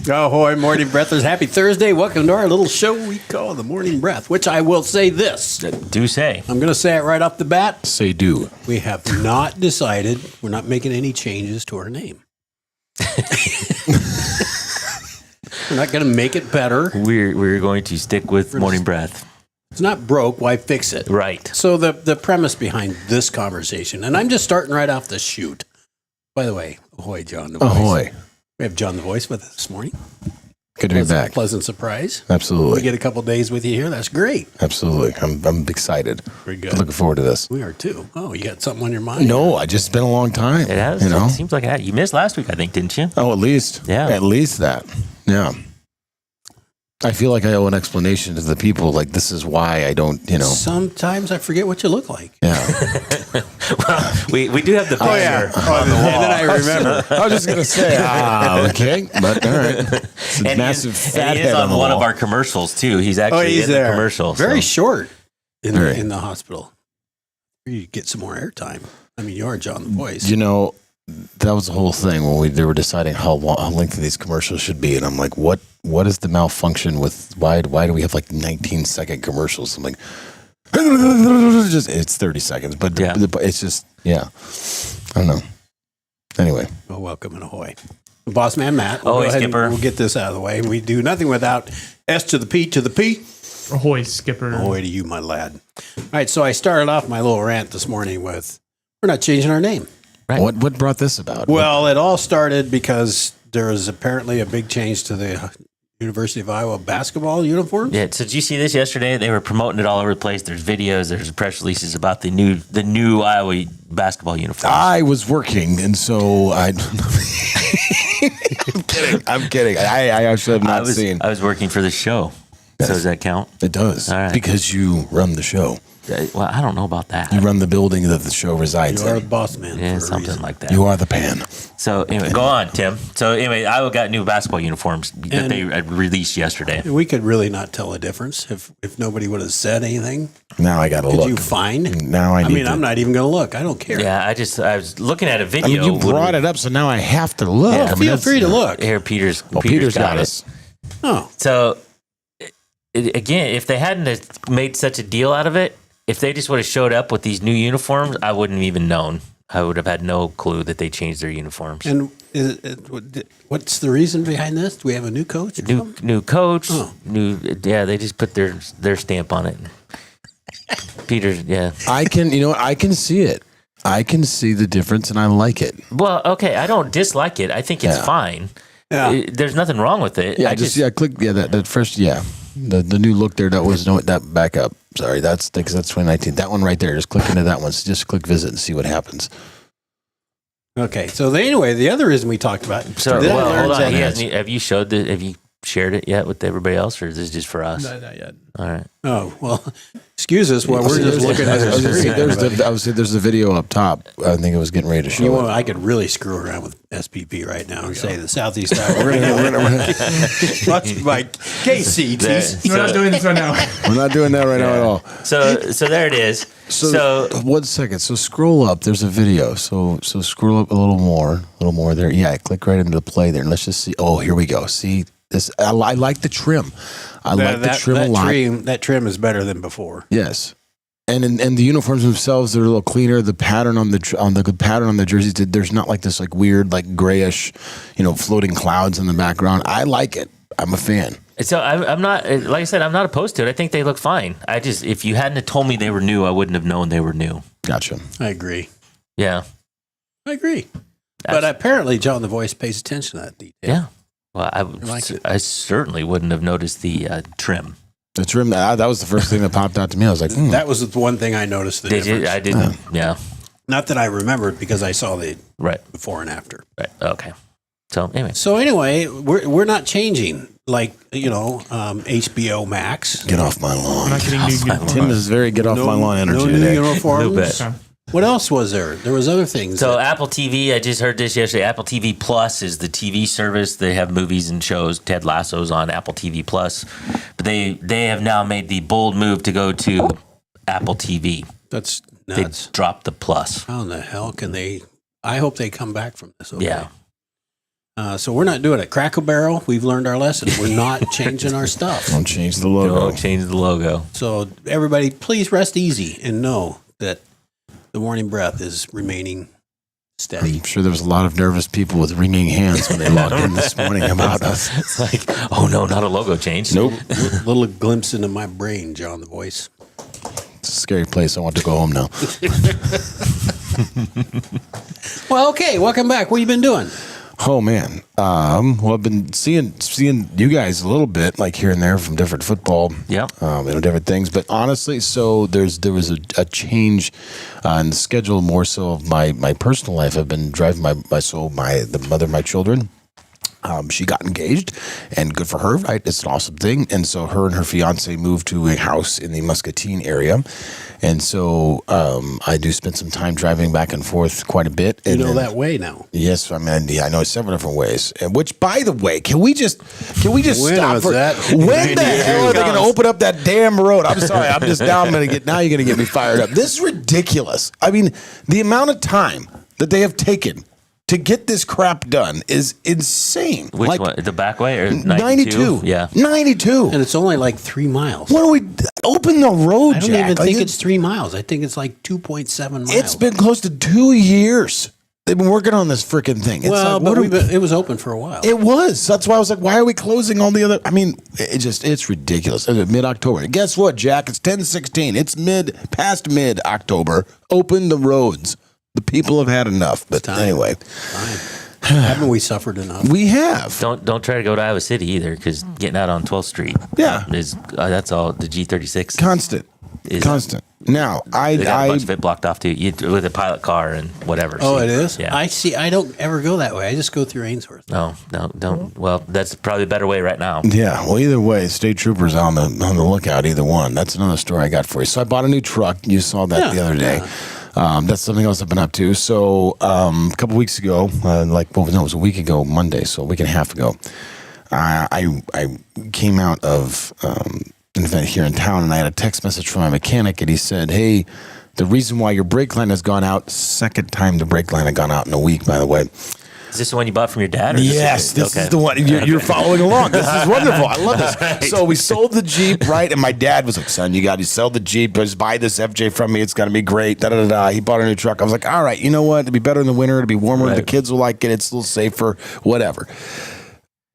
Ahoy, Morning Breathers. Happy Thursday. Welcome to our little show we call the Morning Breath, which I will say this. Do say. I'm going to say it right off the bat. Say do. We have not decided. We're not making any changes to our name. We're not going to make it better. We're going to stick with Morning Breath. It's not broke. Why fix it? Right. So the premise behind this conversation, and I'm just starting right off the chute. By the way, ahoy, John the Voice. Ahoy. We have John the Voice with us this morning. Good to be back. Pleasant surprise. Absolutely. We get a couple days with you here. That's great. Absolutely. I'm excited. Very good. Looking forward to this. We are too. Oh, you got something on your mind? No, it's been a long time. It has. You know? It seems like you missed last week, I think, didn't you? Oh, at least. Yeah. At least that. Yeah. I feel like I owe an explanation to the people. Like, this is why I don't, Sometimes I forget what you look like. Yeah. Well, we do have the picture on the And wall. then I remember. I was just going to say, okay. But all right. It's a And massive he's, fat and he head is on the one wall. of our commercials, too. He's actually in the commercial. Very so. short in Very. in the hospital. You get some more airtime. I mean, you are John the Voice. You know, that was the whole thing when they were deciding how lengthy these commercials should be, and I'm like, what is the malfunction with why do we have like 19-second commercials? I'm like, it's 30 seconds, but Yeah. it's just I don't know. Anyway, Well, welcome and ahoy. Boss man Matt. Ahoy, go ahead and Skipper. We'll get this out of the way. We do nothing without S to the P to the P. Ahoy, Skipper. Ahoy to you, my lad. All right, so I started off my little rant this morning with, we're not changing our name. Right. what brought this about? Well, it all started because there is apparently a big change to the University of Iowa basketball uniforms. Yeah, so did you see this yesterday? They were promoting it all over the place. There's videos, there's press releases about the new Iowa basketball uniforms. I was working, and so I'm kidding. I actually have not seen. I was working for the show. So does that count? It does, All right. because you run the show. Well, I don't know about that. You run the building that the show resides You are the in. boss man. Yeah, for a something reason. like that. You are the pan. So anyway, go on, Tim. So anyway, Iowa got new basketball uniforms that they released yesterday. We could really not tell a difference if nobody would have said anything. Now I got to Could look. you find? Now I need to. I'm not even going to look. I don't care. Yeah, I was looking at a I video. mean, you brought it up, so now I have to look. Yeah. I mean, Feel that's- free to look. Here, Peter's Got it. us. Oh, So again, if they hadn't have made such a deal out of it, if they just would have showed up with these new uniforms, I wouldn't have even known. I would have had no clue that they changed their uniforms. and what's the reason behind this? Do we have a new coach? or something? New coach, Oh. they just put their stamp on it. Peter's, yeah. I can see it. I can see the difference, and I like it. Well, okay, I don't dislike it. I think it's Yeah. fine. Yeah. There's nothing wrong with it. Yeah, I click. Yeah, that first. Yeah, the new look there. That was that back up. Sorry, that's 2019. That one right there. Just click into that one. So just click visit and see what happens. Okay. So anyway, the other reason we talked about. So, then I well, learned hold on. that- Have you shared it yet with everybody else, or is this just for us? No, not yet. All right. Oh well, excuse us while we're just looking at I was the gonna say, screen. there's the video up top. I think it was getting ready to show. You know, it. I could really screw around with SPP right now and say the Southeast Iowa. We're gonna sponsored by KCTC. We're not doing this right now. We're not doing that right now at all. So there it is. So 1 second. So scroll up. There's a video. So scroll up a little more there. Yeah, click right into the play there, and let's just see. Oh, here we go. See this? I like the trim. I like the trim a lot. That trim is better than before. Yes, and the uniforms themselves, they're a little cleaner. The pattern on the pattern on the jerseys, there's not like this like weird like grayish, floating clouds in the background. I like it. I'm a fan. So I'm not, like I said, I'm not opposed to it. I think they look fine. If you hadn't have told me they were new, I wouldn't have known they were new. Gotcha. I agree. Yeah. I agree. But apparently, John the Voice pays attention to that detail. Yeah. Well, like it. I certainly wouldn't have noticed the trim. The trim. That was the first thing that popped out to me. I was like, That was the one thing I noticed. The Did difference. you? I didn't. Yeah. Not that I remembered because I saw the Right. before and after. Right. Okay. So anyway. So anyway, we're not changing. Like HBO Max. get off my We're lawn. not getting new uniforms. Tim is very get off my lawn energy no new today. uniforms. No bet. Okay. What else was there? There was other things. So Apple TV, I just heard this yesterday. Apple TV Plus is the TV service. They have movies and shows. Ted Lasso's on Apple TV Plus, but they have now made the bold move to go to Apple TV. that's They nuts. dropped the Plus. How in the hell can they? I hope they come back from this. Okay. Yeah. So we're not doing it. Crackle Barrel, we've learned our lesson. We're not changing our stuff. Don't change the logo. Don't change the logo. So everybody, please rest easy and know that the Morning Breath is remaining steady. I'm sure there was a lot of nervous people with wringing hands when they logged in this morning about us. It's like, oh no, not a logo change. Nope. Little glimpse into my brain, John the Voice. It's a scary place. I want to go home now. Well, okay, welcome back. What have you been doing? Oh man. Well, I've been seeing you guys a little bit, like here and there from different football, Yep. Different things. But honestly, so there was a change in the schedule, more so of my personal life. I've been driving the mother of my children. She got engaged, and good for her, right? It's an awesome thing. And so her and her fiance moved to a house in the Muscatine area. And so I do spend some time driving back and forth quite a bit. You And know then- that way now. Yes, I mean, yeah, I know several different ways. And which, by the way, can we just When stop was for that? when the hell are they going to comes. open up that damn road? I'm sorry, I'm just now. You're going to get me fired up. This is ridiculous. I mean, the amount of time that they have taken to get this crap done is insane. Which like one? The back way or 92? Yeah. 92. And it's only like 3 miles. What do we open the road? I don't Jack? even Like, think it's 3 miles. I think it's like 2.7 miles. it's been close to 2 years. They've been working on this freaking thing. It's well, like, but what are we- it was open for a while. It was. That's why I was like, why are we closing all the other? I mean, it's ridiculous. Mid-October. Guess what, Jack? It's 10/16. It's past mid-October. Open the roads. The people have had enough. But time. anyway, Fine. Haven't we suffered enough? we have. Don't try to go to Iowa City either, because getting out on 12th Street, Yeah. is that's all the G36 Constant. is. Constant. Now, They got a bunch I of it blocked off too, with a pilot car and whatever. Oh, So, it is? Yeah. I see. I don't ever go that way. I just go through Ainsworth. No, don't. Well, that's probably a better way right now. yeah. Well, either way, state troopers on the lookout. Either one. That's another story I got for you. So I bought a new truck. You saw that the other day. That's something else I've been up to. So a couple weeks ago, it was a week ago, Monday, so a week and a half ago, I came out of an event here in town, and I had a text message from my mechanic, and he said, "Hey, the reason why your brake line has gone out, second time the brake line had gone out in a week, by the way." Is this the one you bought from your dad? Or Yes, this okay. is the one. You're following along. This is wonderful. I love this. So we sold the Jeep, right? And my dad was like, "Son, you got to sell the Jeep. Just buy this FJ from me. It's going to be great." Da, da, da, da. He bought a new truck. I was like, "All right, you know what? It'll be better in the winter. It'll be warmer. Right. The kids will like it. It's a little safer, whatever."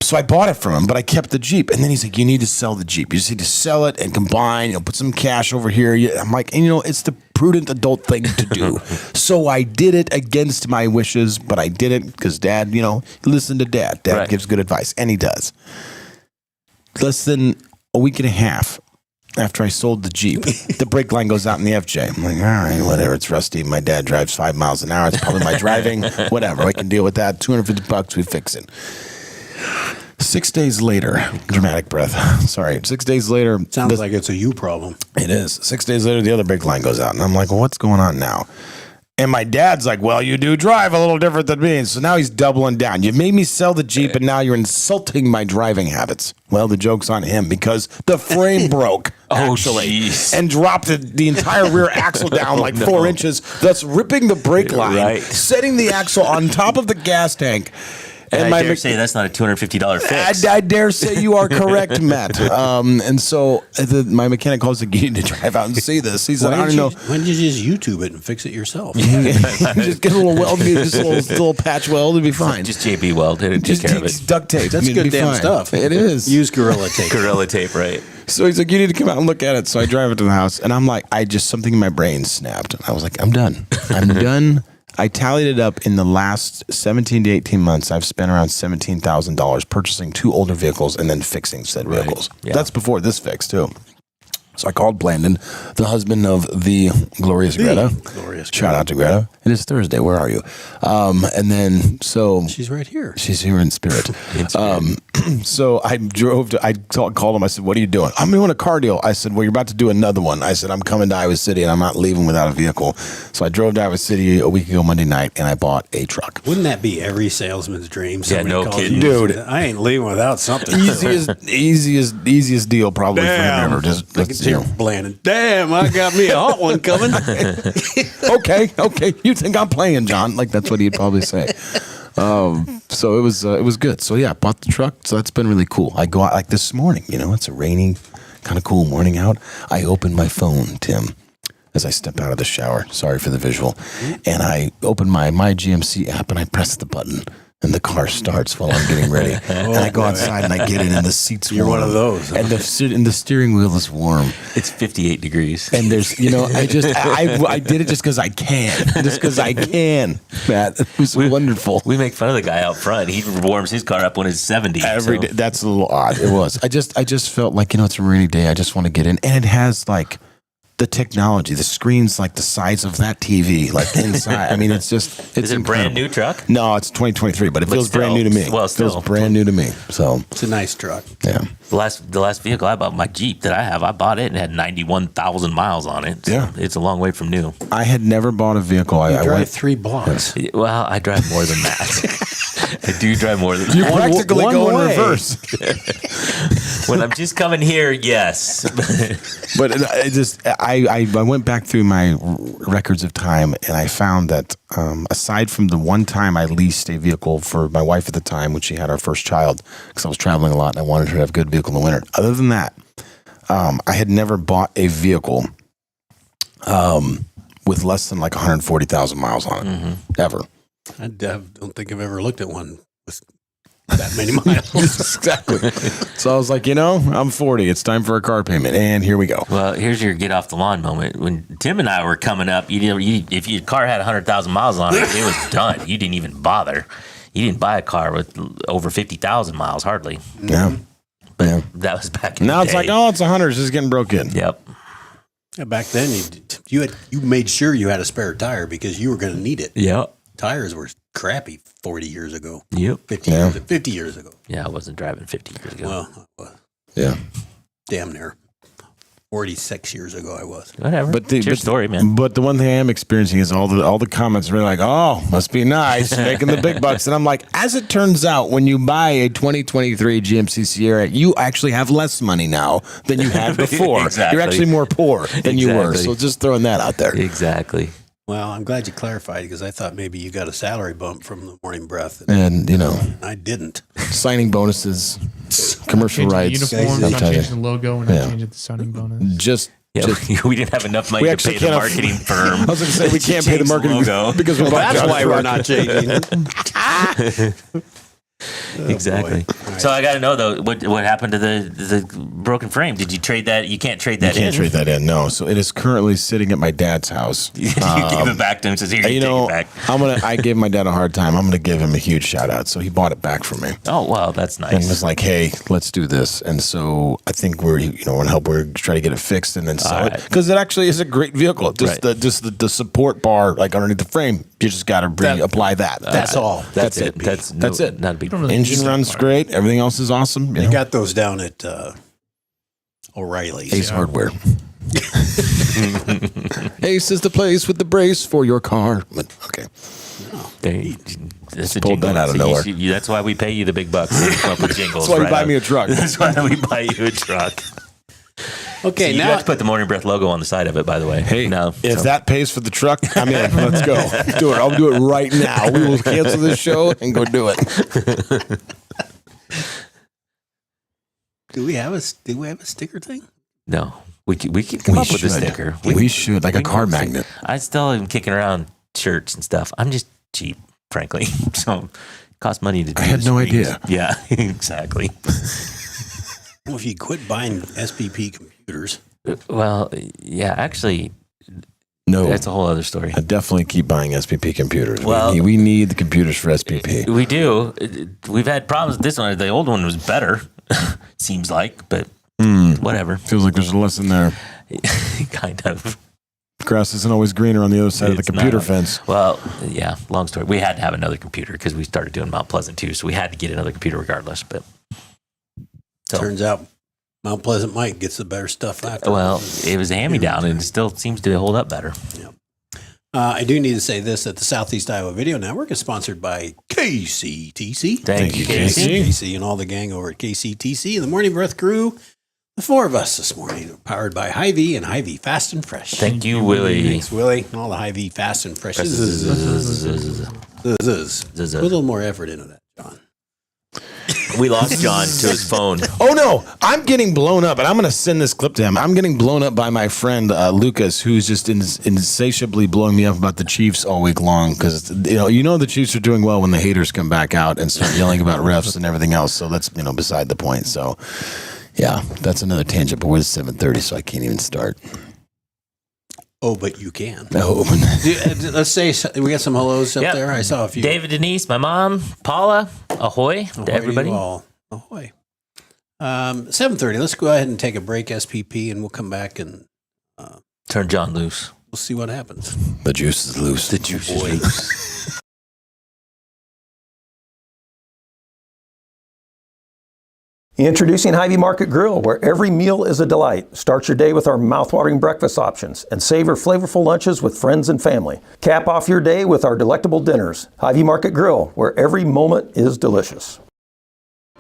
So I bought it from him, but I kept the Jeep. And then he's like, "You need to sell the Jeep. You just need to sell it and combine. Put some cash over here." I'm like, and it's the prudent adult thing to do. So I did it against my wishes, but I did it because Dad, listen to Dad. Dad Right. gives good advice, and he does. Less than a week and a half after I sold the Jeep, the brake line goes out in the FJ. I'm like, all right, whatever. It's rusty. My dad drives 5 miles an hour. It's probably my driving. Whatever. I can deal with that. $250, we fix it. 6 days later, dramatic breath. Sorry. 6 days later, Sounds like it's a you problem. it is. 6 days later, the other brake line goes out. And I'm like, well, what's going on now? And my dad's like, well, you do drive a little different than me. And so now he's doubling down. You made me sell the Jeep, and now you're insulting my driving habits. Well, the joke's on him because the frame broke, actually, jeez. and dropped the entire rear axle down like 4 inches, thus ripping the brake line, Right. setting the axle on top of the gas tank. And I dare mech- say that's not a $250 fix. I dare say you are correct, Matt. And so my mechanic calls like, "You need to drive out and see this." He said, "I don't know." Why don't you just YouTube it and fix it yourself? Just get a little weld, just a little patch weld, it'll be fine. Just JB Weld and take care of it. Just duct tape. That's It'll good be damn fine. stuff. It is. Use Gorilla Tape. Gorilla tape, right? So he's like, "You need to come out and look at it." So I drive it to the house, and I'm like, something in my brain snapped. I was like, "I'm done. I'm done." I tallied it up in the last 17 to 18 months. I've spent around $17,000 purchasing 2 older vehicles and then fixing said vehicles. Yeah. That's before this fix too. So I called Blandon, the husband of the glorious Greta. Glorious Shout out to Greta. It is Thursday. Where are you? And then She's right here. she's here in spirit. So I called him. I said, "What are you doing?" "I'm doing a car deal." I said, "Well, you're about to do another one." I said, "I'm coming to Iowa City and I'm not leaving without a vehicle." So I drove to Iowa City a week ago Monday night and I bought a truck. Wouldn't that be every salesman's dream? Somebody no calls kidding. you and Dude. says, I ain't leaving without something. Easiest deal probably for him ever. Just I can hear Blandon. Damn, I got me a hot one coming. okay. You think I'm playing, John? Like that's what he'd probably say. So it was good. So yeah, I bought the truck. So that's been really cool. I go out like this morning. It's a rainy, kind of cool morning out. I opened my phone, Tim, as I step out of the shower. Sorry for the visual. And I open my GMC app and I press the button. And the car starts while I'm getting ready. And I go outside and I get in and the seat's warm. You're one of those, huh? And the steering wheel is warm. It's 58 degrees. And there's, I did it just because I can. Just because I can, Matt. It was wonderful. We make fun of the guy out front. He warms his car up when it's 70. Every day. That's a little odd. It was. I just felt like, it's a rainy day. I just want to get in. And it has like the technology, the screen's like the size of that TV, like inside. I mean, it's just, it's Is it a brand incredible. new truck? No, it's 2023, but it feels still, brand new to me. well, It feels still. brand new to me. So, It's a nice truck. yeah. The last vehicle I bought, my Jeep that I have, I bought it and it had 91,000 miles on it. So Yeah. it's a long way from new. I had never bought a vehicle. I Drive went, 3 blocks. Well, I drive more than that. I do drive more than you that. practically one go in way. reverse. When I'm just coming here, yes. But I went back through my records of time and I found that aside from the one time I leased a vehicle for my wife at the time when she had our first child, because I was traveling a lot and I wanted her to have a good vehicle in the winter. Other than that, I had never bought a vehicle with less than like 140,000 miles on it, ever. I don't think I've ever looked at one with that many miles. Exactly. So I was like, I'm 40. It's time for a car payment. And here we go. Well, here's your get off the lawn moment. When Tim and I were coming up, if your car had 100,000 miles on it, it was done. You didn't even bother. You didn't buy a car with over 50,000 miles, hardly. Yeah. But Yeah. that was back in Now the it's day. like, oh, it's 100. It's just getting broke in. Yep. Yeah, back then, you made sure you had a spare tire because you were going to need it. Yep. Tires were crappy 40 years ago, Yep. 50 years ago. Yeah, I wasn't driving 50 years ago. Well, I was Yeah. damn near 46 years ago I was. Whatever. But It's your story, man. But the one thing I am experiencing is all the comments are really like, "Oh, must be nice making the big bucks." And I'm like, as it turns out, when you buy a 2023 GMC Sierra, you actually have less money now than you had before. Exactly. You're actually more poor than you were. Exactly. So just throwing that out there. Exactly. Well, I'm glad you clarified because I thought maybe you got a salary bump from the Morning Breath. And I didn't. signing bonuses, commercial Changing the rights. uniform, I'm not telling you. changing the logo, and not Yeah. changing the signing bonus. Just We didn't have enough money We to actually pay the can't marketing firm. I was going to say we can't pay the Change marketing logo. because we bought That's John's why we're truck. not changing. Exactly. boy. So I got to know though, what happened to the broken frame? Did you trade that? You can't trade that Can't in. trade that in. No. So it is currently sitting at my dad's house. You gave it back to him. Says here, you take it back. I gave my dad a hard time. I'm gonna give him a huge shout out. So he bought it back for me Oh well, that's and nice. was like, "Hey, let's do this." And so I think we're gonna help. We're trying to get it fixed and then sell it right. because it actually is a great vehicle. Just Right. the support bar like underneath the frame. You just got to apply that. That's all. That's it. it. That's it. Not a big. Don't really Engine use that runs part. great. Everything else is awesome. They got those down at O'Reilly's. Ace Hardware. Ace is the place with the brace for your car. But, okay. That's a pulled jingle. that out of So nowhere. that's why we pay you the big bucks. You come up with jingles. That's why you right buy up. me a truck. That's why we buy you a truck. Okay, You now have to put the Morning Breath logo on the side of it, by the way. Hey, no, if so- that pays for the truck, I'm in. Let's go. Do it. I'll do it right now. We will cancel this show and go do it. do we have a sticker thing? no, we can come up with a sticker. We should, like a we car can- magnet. I still am kicking around shirts and stuff. I'm just cheap, frankly. So it costs money to do I had the no screens. idea. Yeah, exactly. Well, if you quit buying SPP computers, Well, yeah, actually, No, that's a whole other story. I definitely keep buying SPP computers. Well- we need the computers for SPP. We do. We've had problems with this one. The old one was better, seems like, but whatever. Feels like there's a lesson there. Kind of. Grass isn't always greener on the other side of the It's computer not. fence. Well, yeah, long story. We had to have another computer because we started doing Mount Pleasant too, so we had to get another computer regardless. But so, turns out Mount Pleasant Mike gets the better stuff after. well, it was a hand-me-down, and it still seems to hold up better. I do need to say this, that the Southeast Iowa Video Network is sponsored by KCTC. Thank you, Casey. KC and all the gang over at KCTC and the Morning Breath crew. The four of us this morning are powered by Hy-Vee and Hy-Vee Fast and Fresh. Thank you, Willie. Thanks, Willie. And all the Hy-Vee Fast and Freshes. Put a little more effort into that, John. We lost John to his phone. Oh no, I'm getting blown up, and I'm going to send this clip to him. I'm getting blown up by my friend Lucas, who's just insatiably blowing me up about the Chiefs all week long because you know the Chiefs are doing well when the haters come back out and start yelling about refs and everything else. So that's beside the point. So yeah, that's another tangent. But we're at 7:30, so I can't even start. Oh, but you can. No, Let's say we got some hellos up Yep. there. I saw a few. David, Denise, my mom, Paula, ahoy to everybody. All. Ahoy. 7:30. Let's go ahead and take a break, SPP, and we'll come back and Turn John loose. we'll see what happens. the juice is loose. The juice is loose. Introducing Hy-Vee Market Grill, where every meal is a delight. Start your day with our mouthwatering breakfast options and savor flavorful lunches with friends and family. Cap off your day with our delectable dinners. Hy-Vee Market Grill, where every moment is delicious.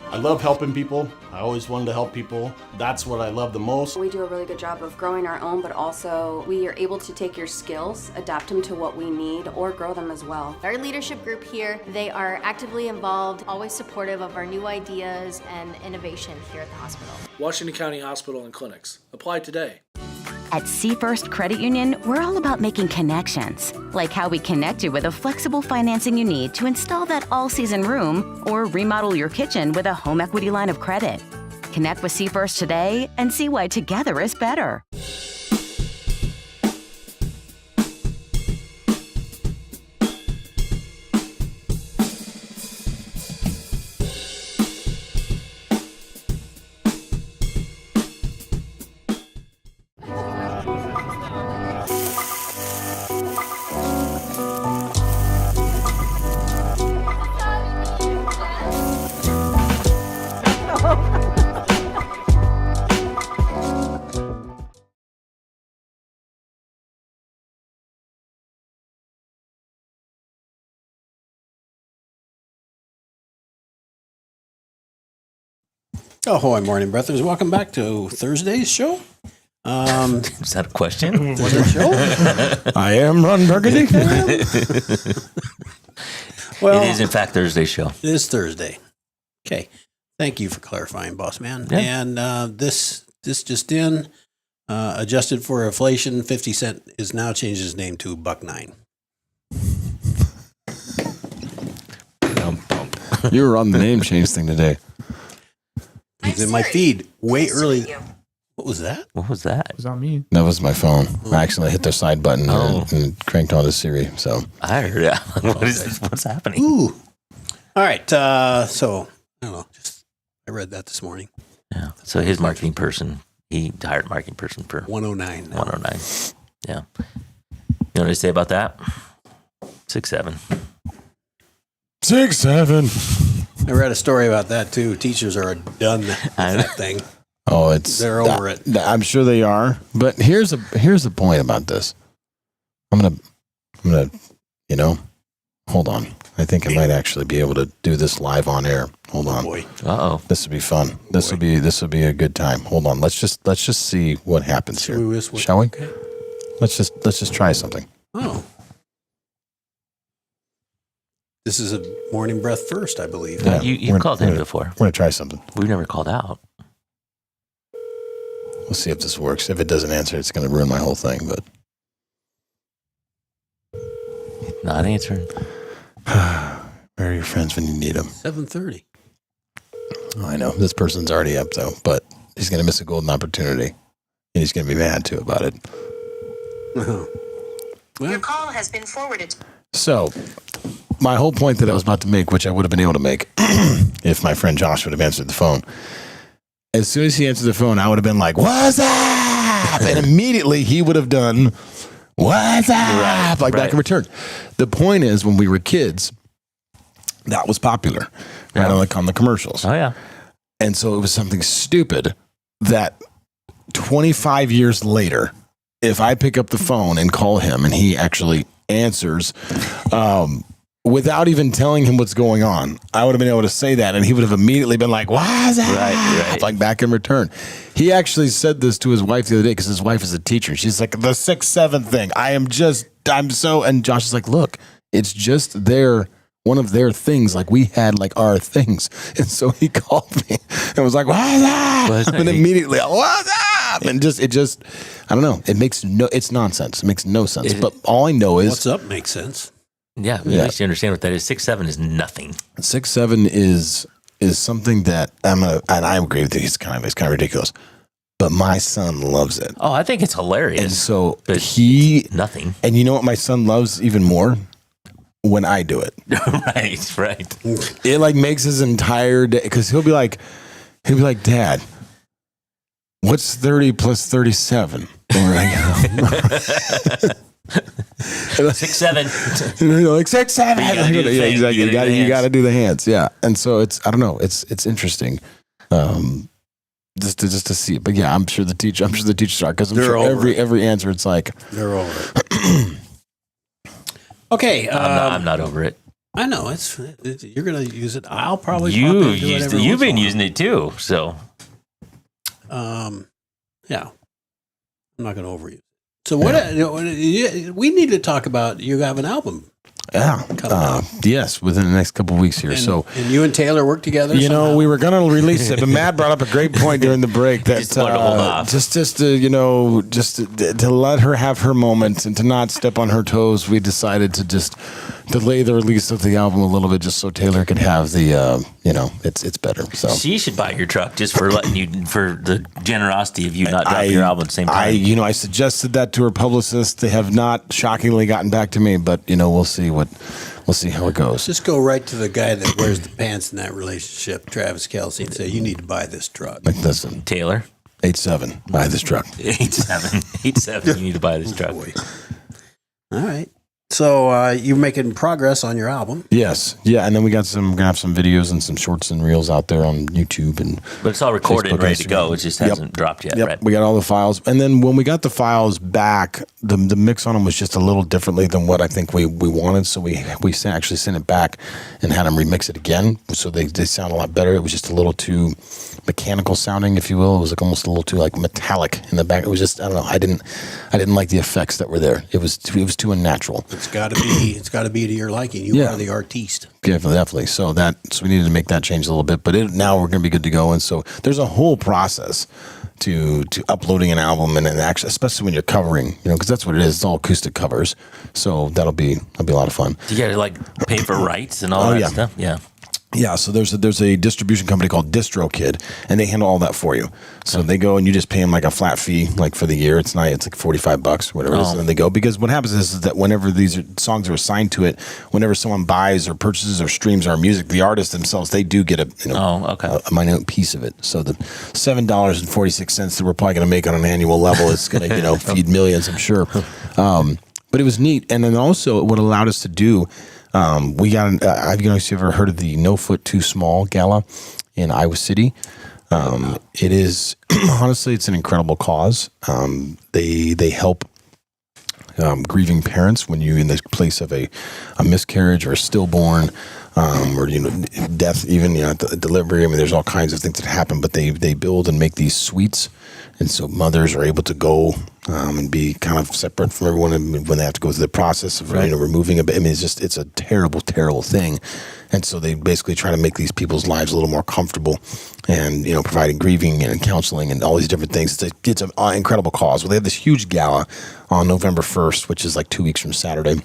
I love helping people. I always wanted to help people. That's what I love the most. We do a really good job of growing our own, but also we are able to take your skills, adapt them to what we need, or grow them as well. Our leadership group here, they are actively involved, always supportive of our new ideas and innovation here at the hospital. Washington County Hospital and Clinics. Apply today. At Seafirst Credit Union, we're all about making connections, like how we connect you with a flexible financing you need to install that all-season room or remodel your kitchen with a home equity line of credit. Connect with Seafirst today and see why together is better. Ahoy, morning breathers. Welcome back to Thursday's show. Is that a question? Was it a show? I am Ron Burgundy. Well, It is, in fact, Thursday's show. It is Thursday. Okay. Thank you for clarifying, boss man. Yeah. And this just in, adjusted for inflation, 50 Cent is now changed his name to $1.09. You were on the name change thing today. He's in my feed way early. What was that? What was that? It was on me. That was my phone. I accidentally hit the side button Oh. and cranked on to Siri. So I heard it. What is this? What's happening? Ooh. All right. So, I don't know. I read that this morning. Yeah. So his marketing person, he hired a marketing person for 109. 109. Yeah. You know what I say about that? 6'7". 6'7". I read a story about that too. Teachers are done with that thing. Oh, it's They're over it. I'm sure they are. But here's the point about this. I'm gonna, hold on. I think I might actually be able to do this live on air. Hold on. Boy. Uh-oh. This would be fun. This will be a good time. Hold on. Let's just see what happens here. Shall we? Let's just try something. Oh. This is a morning breath first, I believe. Yeah. You called in before. We're gonna try something. We've never called out. We'll see if this works. If it doesn't answer, it's gonna ruin my whole thing. But Not answering. where are your friends when you need them? 7:30. Oh, I know this person's already up though, but he's gonna miss a golden opportunity, and he's gonna be mad too about it. Well, Your call has been forwarded. So, my whole point that I was about to make, which I would have been able to make if my friend Josh would have answered the phone. As soon as he answered the phone, I would have been like, "What's up?" And immediately he would have done, "What's up?" back in return. The point is, when we were kids, that was popular, right, on the commercials. Oh, yeah. And so it was something stupid that 25 years later, if I pick up the phone and call him and he actually answers, without even telling him what's going on, I would have been able to say that, and he would have immediately been like, "Why is that?" Right. Like back in return. He actually said this to his wife the other day because his wife is a teacher. She's like, "The 6'7" thing. And Josh is like, "Look, It's just one of their things. Like we had like our things. And so he called me and was like, what's up? And immediately, what's up? And it just, I don't know. It's nonsense. It makes no sense. But all I know is. What's up makes sense. Yeah. At least you understand what that is. 6'7" is nothing. 6'7" is something that and I agree with you. It's kind of ridiculous. But my son loves it. Oh, I think it's hilarious. And so nothing. And you know what my son loves even more? When I do it. Right. It like makes his entire day, because he'll be like, Dad, what's 30 plus 37? Or 6'7". Like 6'7". Yeah, exactly. You got to do the hands. Yeah. And so I don't know. It's interesting. Just to see it. But yeah, I'm sure the teachers are, because I'm sure every answer it's like they're over it. Okay, I'm not over it. I know you're gonna use it. I'll probably you've been using it too. So, yeah, I'm not gonna overuse it. So we need to talk about. You have an album. Yeah. Yes, within the next couple of weeks here. And you and Taylor work together. You know, we were going to release it, but Matt brought up a great point during the break that just to let her have her moment and to not step on her toes, we decided to just delay the release of the album a little bit, just so Taylor could have the it's better. So she should buy your truck just for letting you, for the generosity of you not dropping your album at the same time. I suggested that to her publicist. They have not shockingly gotten back to me, but we'll see how it goes. Just go right to the guy that wears the pants in that relationship, Travis Kelce, and say, you need to buy this truck. Like, listen, Taylor, 8'7", buy this truck. 8'7", you need to buy this truck. Boy. All right. So you're making progress on your album. Yes, yeah, and then we're gonna have some videos and some shorts and reels out there on YouTube but it's all recorded and ready to go. It just hasn't dropped yet. Yep. Right? We got all the files, and then when we got the files back, the mix on them was just a little differently than what I think we wanted. So we actually sent it back and had them remix it again, so they sound a lot better. It was just a little too mechanical sounding, if you will. It was like almost a little too like metallic in the back. It was just, I don't know. I didn't like the effects that were there. It was too unnatural. It's got to be to your liking. You are the artiste. Definitely. So we needed to make that change a little bit, but now we're going to be good to go. And so there's a whole process to uploading an album, and actually, especially when you're covering, because that's what it is. It's all acoustic covers. So that'll be a lot of fun. You got to like pay for rights and all that stuff. Yeah. Yeah, so there's a distribution company called DistroKid, and they handle all that for you. So they go and you just pay them like a flat fee, like for the year. It's like $45, whatever it is, and then they go. Because what happens is that whenever these songs are assigned to it, whenever someone buys or purchases or streams our music, the artists themselves, they do get a minute piece of it. So the $7.46 that we're probably going to make on an annual level is going to feed millions, I'm sure. But it was neat, and then also what allowed us to do. We got have you ever heard of the No Foot Too Small Gala in Iowa City? It is honestly, it's an incredible cause. They help grieving parents when you're in this place of a miscarriage or a stillborn, or death, even at the delivery. I mean, there's all kinds of things that happen, but they build and make these suites, and so mothers are able to go and be kind of separate from everyone when they have to go through the process of removing a baby. I mean, it's a terrible, terrible thing, and so they basically try to make these people's lives a little more comfortable, and providing grieving and counseling and all these different things. It's an incredible cause. Well, they have this huge gala on November 1st, which is like 2 weeks from Saturday.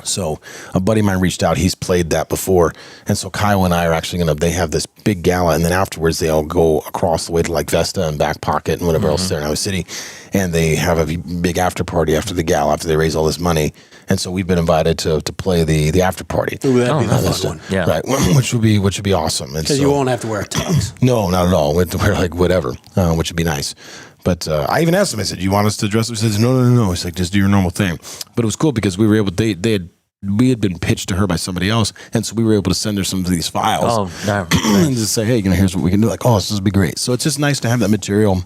So a buddy of mine reached out. He's played that before. And so Kyle and I are actually they have this big gala. And then afterwards, they all go across the way to like Vesta and Back Pocket and whatever else there in Iowa City. And they have a big after party after the gala, after they raise all this money. And so we've been invited to play the after party. Ooh, that'd be the fun one. Yeah. Right. Which would be awesome. Because you won't have to wear a tux. No, not at all. We have to wear like whatever, which would be nice. But I even asked him, I said, "You want us to dress up?" He says, No. He's like, just do your normal thing. But it was cool because we were able, we had been pitched to her by somebody else. And so we were able to send her some of these files. And just say, hey, here's what we can do. Like, this would be great. So it's just nice to have that material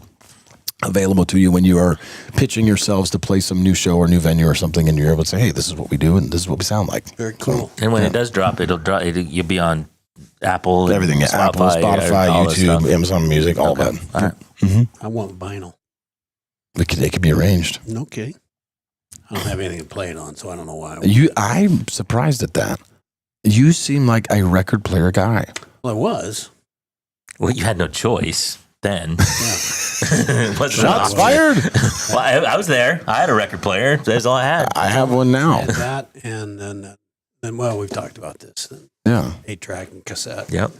available to you when you are pitching yourselves to play some new show or new venue or something. And you're able to say, hey, this is what we do and this is what we sound like. Very cool. And when it does drop, you'll be on Apple, everything, Apple, Spotify, YouTube, Amazon Music, all that. All right. Mm-hmm. I want vinyl. They could be arranged. Okay. I don't have anything to play it on, so I don't know why. I'm surprised at that. You seem like a record player guy. Well, I was. Well, you had no choice then. Yeah. Shots fired. Well, I was there. I had a record player. That's all I had. I have one now. And that, and then, well, we've talked about this. Yeah. 8-track and cassette. Yep.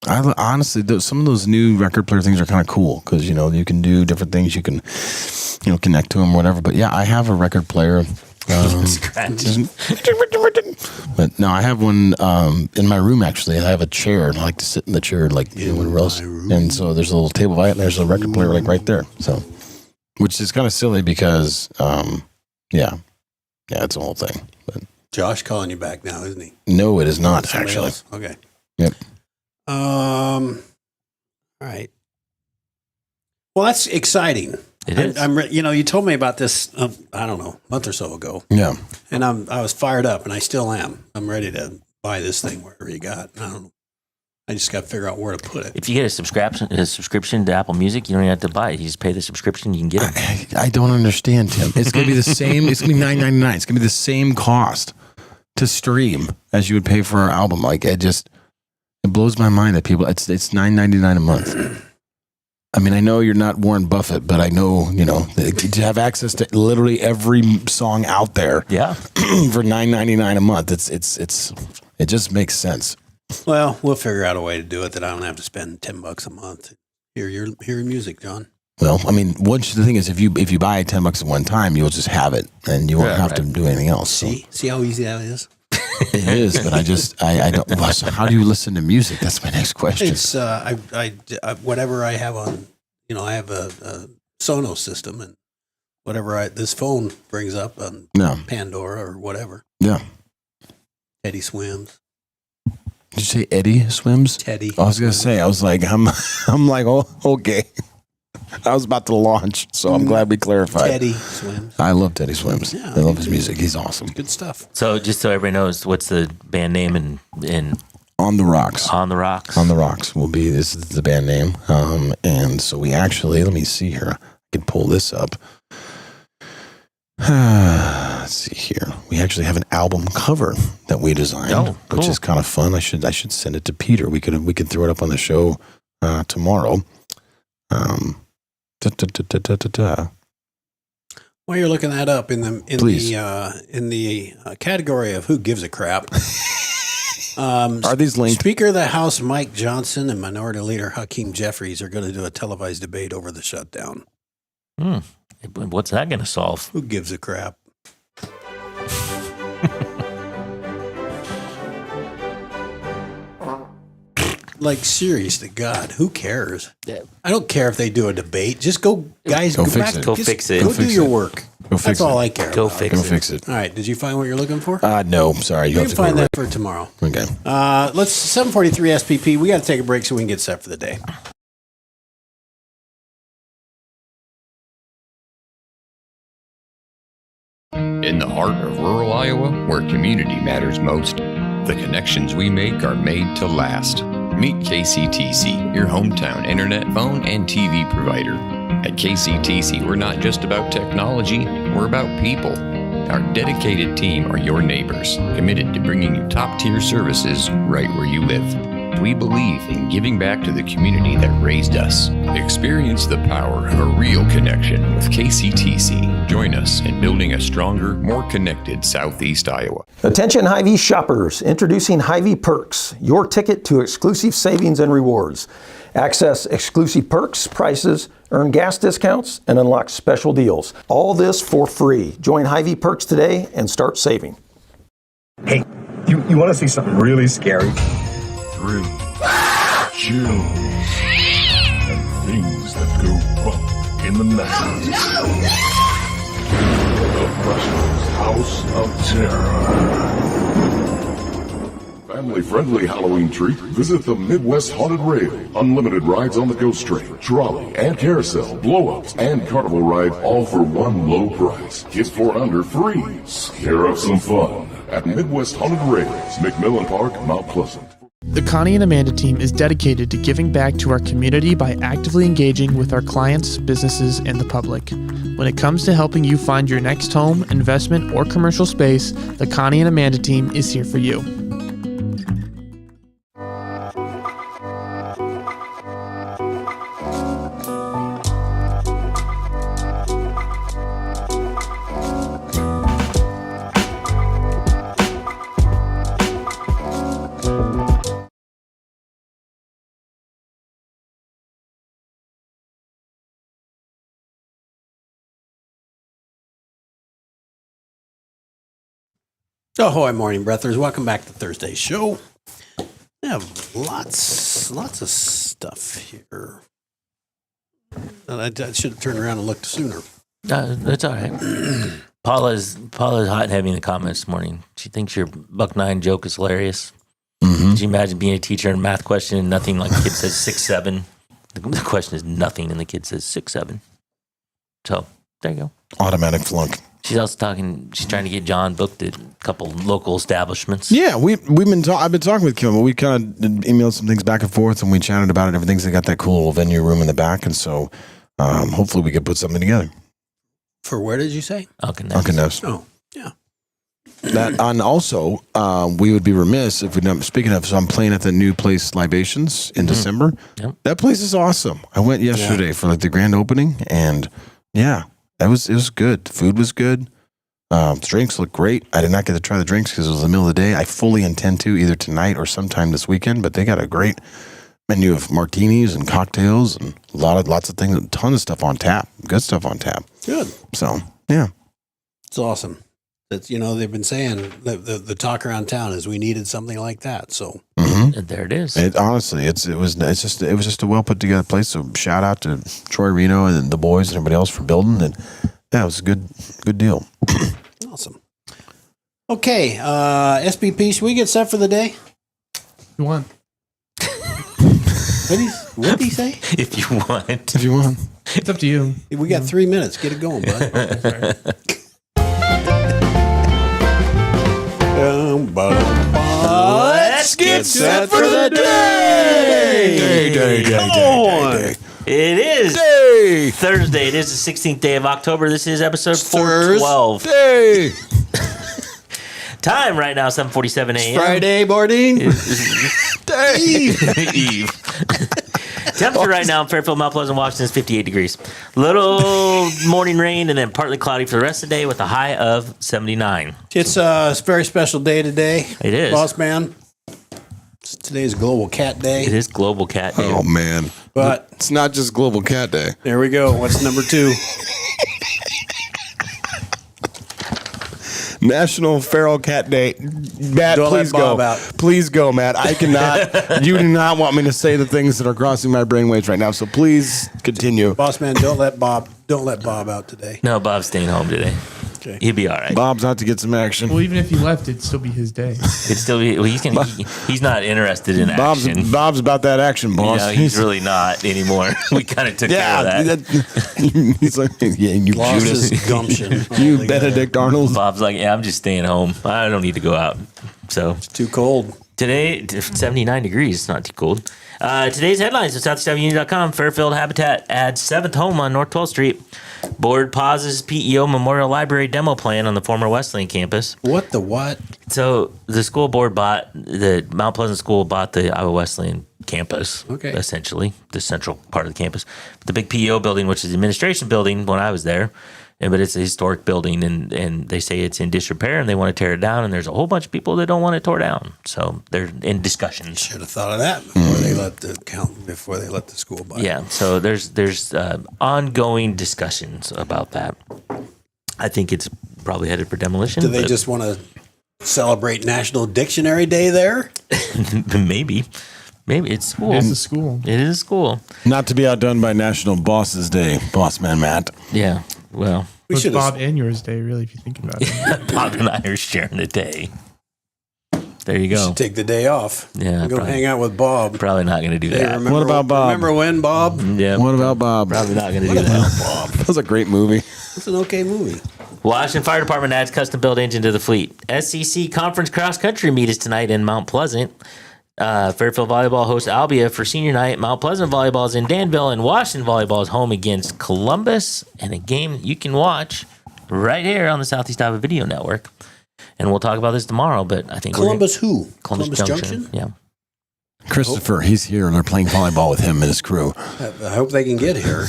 I honestly, some of those new record player things are kind of cool because you can do different things. You can, connect to them, whatever. But yeah, I have a record player. But no, I have one in my room. Actually, I have a chair, and I like to sit in the chair, like whatever else. And so there's a little table by it, and there's a record player like right there. So, which is kind of silly because, yeah, it's a whole thing. But Josh calling you back now, isn't he? no, it is not Somebody actually. else? Okay. Yep. All right. Well, that's exciting. It is. You told me about this, I don't know, a month or so ago. Yeah. And I was fired up, and I still am. I'm ready to buy this thing, wherever you got. I don't know. I just got to figure out where to put it. If you get a subscription to Apple Music, you don't even have to buy it. You just pay the subscription, you can get it. I don't understand, Tim. It's going to be the same. It's going to be $9.99. It's going to be the same cost to stream as you would pay for our album. Like it blows my mind that people. It's $9.99 a month. I mean, I know you're not Warren Buffett, but I know to have access to literally every song out there. Yeah. For $9.99 a month, it just makes sense. Well, we'll figure out a way to do it that I don't have to spend $10 a month. Hear your music, John. Well, I mean, the thing is, if you buy $10 at one time, you'll just have it, and you won't have to do anything else. See how easy that is. It is, but I don't. So how do you listen to music? That's my next question. It's I whatever I have on, I have a Sonos system, and whatever this phone brings up on Pandora or whatever. Yeah. Teddy Swims. Did you say Eddie Swims? Teddy. I was gonna say. I was like, I'm like, oh, okay. I was about to launch, so I'm glad we clarified. Teddy Swims. I love Teddy Swims. Yeah, I love his music. He's awesome. Good stuff. So just so everybody knows, what's the band name in On the Rocks? On the Rocks. On the Rocks will be, this is the band name. And so we actually, let me see here. I can pull this up. Let's see here. We actually have an album cover that we designed, which is kind of fun. I should send it to Peter. We could throw it up on the show tomorrow. While you're looking that up in the category of who gives a crap, are these linked? Speaker of the House Mike Johnson and Minority Leader Hakeem Jeffries are going to do a televised debate over the shutdown. What's that going to solve? Who gives a crap? Like, serious to God, who cares? I don't care if they do a debate. Just go, guys. Go fix it. Go fix it. Go do your work. That's all I care about. Go fix it. All right. Did you find what you're looking for? No, I'm sorry. You can find that for tomorrow. Okay. Let's 743 SPP. We got to take a break so we can get set for the day. In the heart of rural Iowa, where community matters most, the connections we make are made to last. Meet KCTC, your hometown internet, phone, and TV provider. At KCTC, we're not just about technology, we're about people. Our dedicated team are your neighbors, committed to bringing you top-tier services right where you live. We believe in giving back to the community that raised us. Experience the power of a real connection with KCTC. Join us in building a stronger, more connected Southeast Iowa. Attention Hy-Vee shoppers, introducing Hy-Vee Perks, your ticket to exclusive savings and rewards. Access exclusive perks, prices, earn gas discounts, and unlock special deals. All this for free. Join Hy-Vee Perks today and start saving. Hey, you want to see something really scary? 3, chill, and things that go bump in the night. The Brushers House of Terror. Family-friendly Halloween treat. Visit the Midwest Haunted Rail. Unlimited rides on the Ghost Train, trolley, and carousel, blow-ups, and carnival ride, all for one low price. Kids 4 and under free. Scare up some fun at Midwest Haunted Rails, McMillan Park, Mount Pleasant. The Connie and Amanda team is dedicated to giving back to our community by actively engaging with our clients, businesses, and the public. When it comes to helping you find your next home, investment, or commercial space, the Connie and Amanda team is here for you. Ahoy, morning breathers. Welcome back to Thursday's show. We have lots of stuff here. And I should have turned around and looked sooner. That's all right. Paula's hot and heavy in the comments this morning. She thinks your Buck9 joke is hilarious. Mm-hmm. Could you imagine being a teacher and a math question and nothing, like the kid says 6'7"? The question is nothing and the kid says 6'7". So there you go. Automatic flunk. She's also she's trying to get John booked at a couple local establishments. Yeah, I've been talking with Kim, but we kind of emailed some things back and forth, and we chatted about it and everything. So they got that cool little venue room in the back, and so hopefully we could put something together. For where did you say? Uncle Neves. Oh, yeah. That, and also, we would be remiss if we don't. Speaking of, so I'm playing at the new place Libations in December. Yep. That place is awesome. I went yesterday for like the grand opening, and yeah. It was good. The food was good. The drinks looked great. I did not get to try the drinks because it was the middle of the day. I fully intend to either tonight or sometime this weekend. But they got a great menu of martinis and cocktails and lots of things, a ton of stuff on tap. Good stuff on tap. Good. So yeah, it's awesome. That's they've been saying the talk around town is we needed something like that. So and there it is. Honestly, it was just a well put together place. So shout out to Troy Reno and the boys and everybody else for building. And yeah, it was a good deal. Awesome. Okay, SBP, should we get set for the day? You want? What did he say? If you want. If you want. It's up to you. We got 3 minutes. Get it going, bud. Let's get set for the day. Day. It is Thursday. It is the 16th day of October. This is episode 412. Day. Time right now, 7:47 a.m. Friday morning. Eve. Temperature right now in Fairfield, Mount Pleasant, Washington is 58 degrees. Little morning rain and then partly cloudy for the rest of the day with a high of 79. It's a very special day today. It is. Boss man. Today's Global Cat Day. It is Global Cat Day. Oh, man. But it's not just Global Cat Day. There we go. What's number 2? National Feral Cat Day. Matt, Don't please let Bob go. out. Please go, Matt. I cannot. You do not want me to say the things that are crossing my brainwaves right now. So please continue. Boss man, don't let Bob out today. No, Bob's staying home today. Okay. He'll be all right. Bob's out to get some action. Well, even if he left, it'd still be his day. It'd still be. Well, he's not interested in action. Bob's about that action, boss. No, he's really not anymore. We kind of took care of that. He's like, yeah, you Lost Judas. his gumption. You Benedict Arnold. Bob's like, yeah, I'm just staying home. I don't need to go out. So It's too cold. today, 79 degrees. It's not too cold. Today's headlines at SoutheastUnion.com. Fairfield Habitat adds 7th home on North 12th Street. Board pauses PEO Memorial Library demo plan on the former Wesleyan campus. What the what? So the school board the Mount Pleasant School bought the Iowa Wesleyan campus, Okay. essentially, the central part of the campus. The big PEO building, which is the administration building when I was there, but it's a historic building, and they say it's in disrepair, and they want to tear it down, and there's a whole bunch of people that don't want it tore down. So they're in discussions. Should have thought of that before they let the school buy. Yeah, so there's ongoing discussions about that. I think it's probably headed for demolition. Do they just want to celebrate National Dictionary Day there? Maybe it's school. It is a school. It is a school. Not to be outdone by National Bosses Day, Boss Man Matt. Yeah. Well, It's Bob and yours day, really, if you think about it. Bob and I are sharing the day. There you go. Should take the day off. Yeah, Go probably. hang out with Bob. Probably not going to do Hey, that. What about Bob? Remember when, Bob? Yeah. What about Bob? Probably not going to do What that. about Bob? That was a great movie. It's an okay movie. Washington Fire Department adds custom-built engine to the fleet. SEC Conference Cross Country meet is tonight in Mount Pleasant. Fairfield Volleyball hosts Albia for senior night. Mount Pleasant Volleyball is in Danville, and Washington Volleyball is home against Columbus, and a game you can watch right here on the Southeast Iowa Video Network. And we'll talk about this tomorrow, but I think Columbus who? Columbus Junction? Yeah. Christopher, he's here, and they're playing volleyball with him and his crew. I hope they can get here.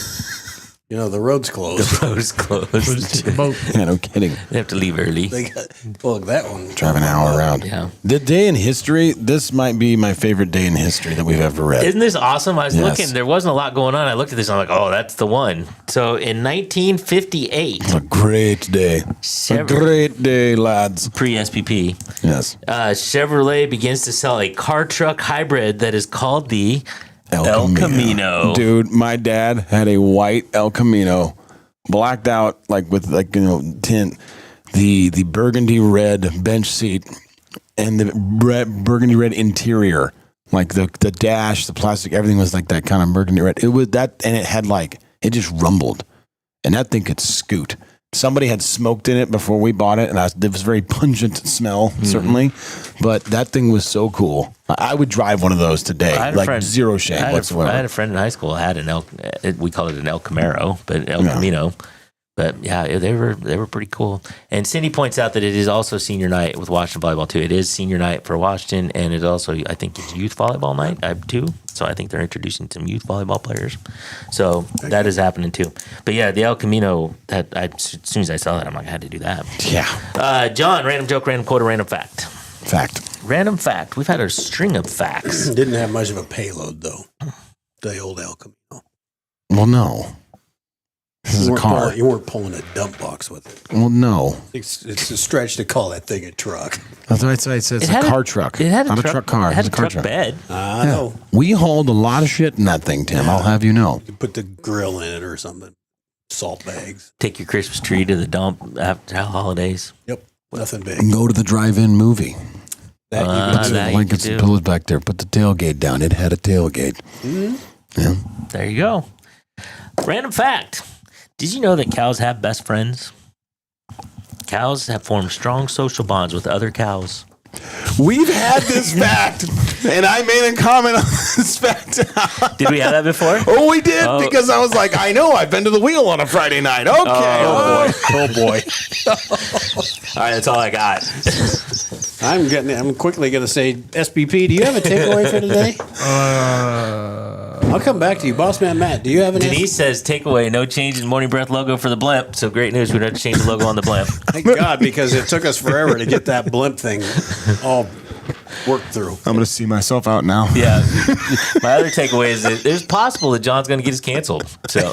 You know, the road's closed. The road's closed. Yeah, no kidding. They have to leave early. Look, that one. Drive an hour around. Yeah. The day in history, this might be my favorite day in history that we've ever read. Isn't this awesome? I was looking, there wasn't a lot going on. I looked at this and I'm like, oh, that's the one. So in 1958. A great day. A great day, lads. Pre-SPP. Yes. Chevrolet begins to sell a car truck hybrid that is called the El Camino. Dude, my dad had a white El Camino, blacked out with tint, the burgundy red bench seat, and the burgundy red interior, like the dash, the plastic, everything was like that kind of burgundy red. It was that, and it had it just rumbled, and that thing could scoot. Somebody had smoked in it before we bought it, and it was very pungent smell, certainly. But that thing was so cool. I would drive one of those today, zero shame whatsoever. I had a friend in high school who had we called it an El Camaro, but El Camino. But yeah, they were pretty cool. And Cindy points out that it is also senior night with Washington Volleyball too. It is senior night for Washington, and it also, I think, it's youth volleyball night too. So I think they're introducing some youth volleyball players. So that is happening too. But yeah, the El Camino, as soon as I saw that, I'm like, I had to do that. Yeah. John, random joke, random quote, or random fact? Fact. Random fact. We've had a string of facts. Didn't have much of a payload, though. The old El Camino. Well, no. This is a car. You weren't pulling a dump box with it. Well, no. It's a stretch to call that thing a truck. That's what I said. It's a car truck. It had not a truck car. It had a car truck bed. I know. We hauled a lot of shit in that thing, Tim. Yeah. I'll have you know. You put the grill in it or something. Salt bags. Take your Christmas tree to the dump after holidays. Yep. Nothing big. And go to the drive-in movie. That Put the blankets and pillows back there. Put the tailgate down. It had a tailgate. Mm-hmm. Yeah. There you go. Random fact. Did you know that cows have best friends? Cows have formed strong social bonds with other cows. We've had this fact, and I made a comment on this fact. Did we have that before? Oh, we did, because I was like, I know, I've been to the wheel on a Friday night. Okay. Oh, boy. All right, that's all I got. I'm quickly going to say, SPP, do you have a takeaway for today? I'll come back to you. Boss Man Matt, do you have an Denise says, takeaway, no change in Morning Breath logo for the blimp. So great news, we don't have to change the logo on the blimp. Thank God, because it took us forever to get that blimp thing all worked through. I'm going to see myself out now. Yeah. My other takeaway is that it's possible that John's going to get us canceled. So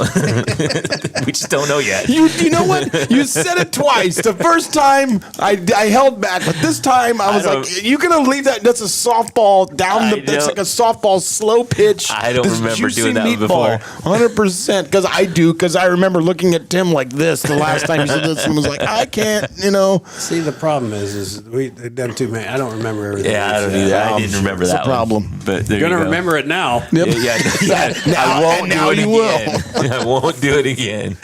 we just don't know yet. You know what? You said it twice. The first time I held back, but this time I was like, "You gonna leave that? That's a softball down the. It's like a softball slow pitch." I don't remember doing that one before. 100%, because I remember looking at Tim like this the last time he said this and was like, "I can't," See, the problem is we done too many. I don't remember everything. Yeah, I don't either. I didn't remember that. It's a problem. One, but you're gonna remember it now. Yep. Yeah. I won't do it again. I won't do it again.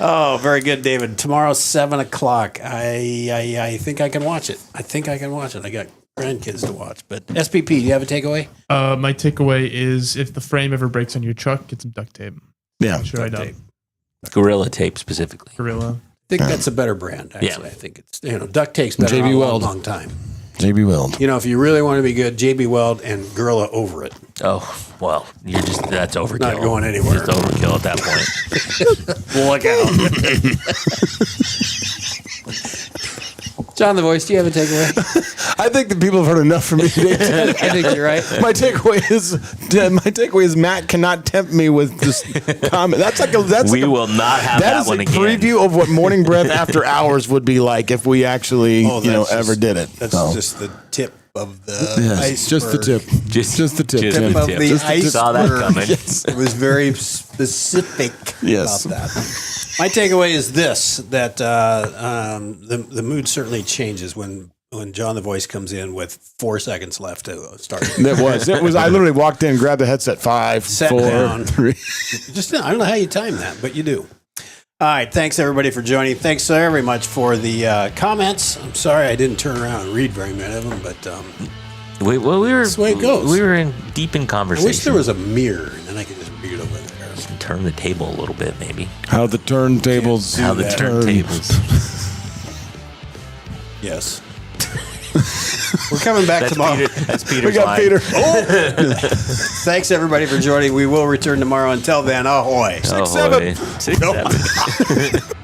Oh, very good, David. Tomorrow, 7 o'clock. I think I can watch it. I got grandkids to watch. But SPP, do you have a takeaway? My takeaway is if the frame ever breaks on your truck, get some duct tape. Yeah. Sure, duct tape. Gorilla Tape specifically. Gorilla. I think that's a better brand, actually. Yeah. I think it's, duct tape's been around a long time. JB Weld. If you really want to be good, JB Weld and Gorilla over it. Oh, well, that's overkill. Not going anywhere. Just overkill at that point. Look out. John the Voice, do you have a takeaway? I think that people have heard enough from me today. I think you're right. My takeaway is Matt cannot tempt me with this comment. We will not have that one again. That is a preview of what Morning Breath After Hours would be like if we actually, ever did it. That's just the tip of the iceberg. Just the tip. Just the tip. Tip of the iceberg. Saw that coming. Yes. It was very specific about that. My takeaway is this, that the mood certainly changes when John the Voice comes in with 4 seconds left to start. It was. I literally walked in, grabbed the headset, 5, sat 4, down. 3. I don't know how you time that, but you do. All right. Thanks, everybody, for joining. Thanks very much for the comments. I'm sorry I didn't turn around and read very many of them, but we were. That's the way it goes. We were deep in I conversation. wish there was a mirror, and then I could just read it over there. Turn the table a little bit, maybe. How the turntables. How the turntables. Yes. We're coming back tomorrow. That's Peter's We got line. Peter. Thanks, everybody, for joining. We will return tomorrow. Until then, ahoy. Ahoy. 6-7.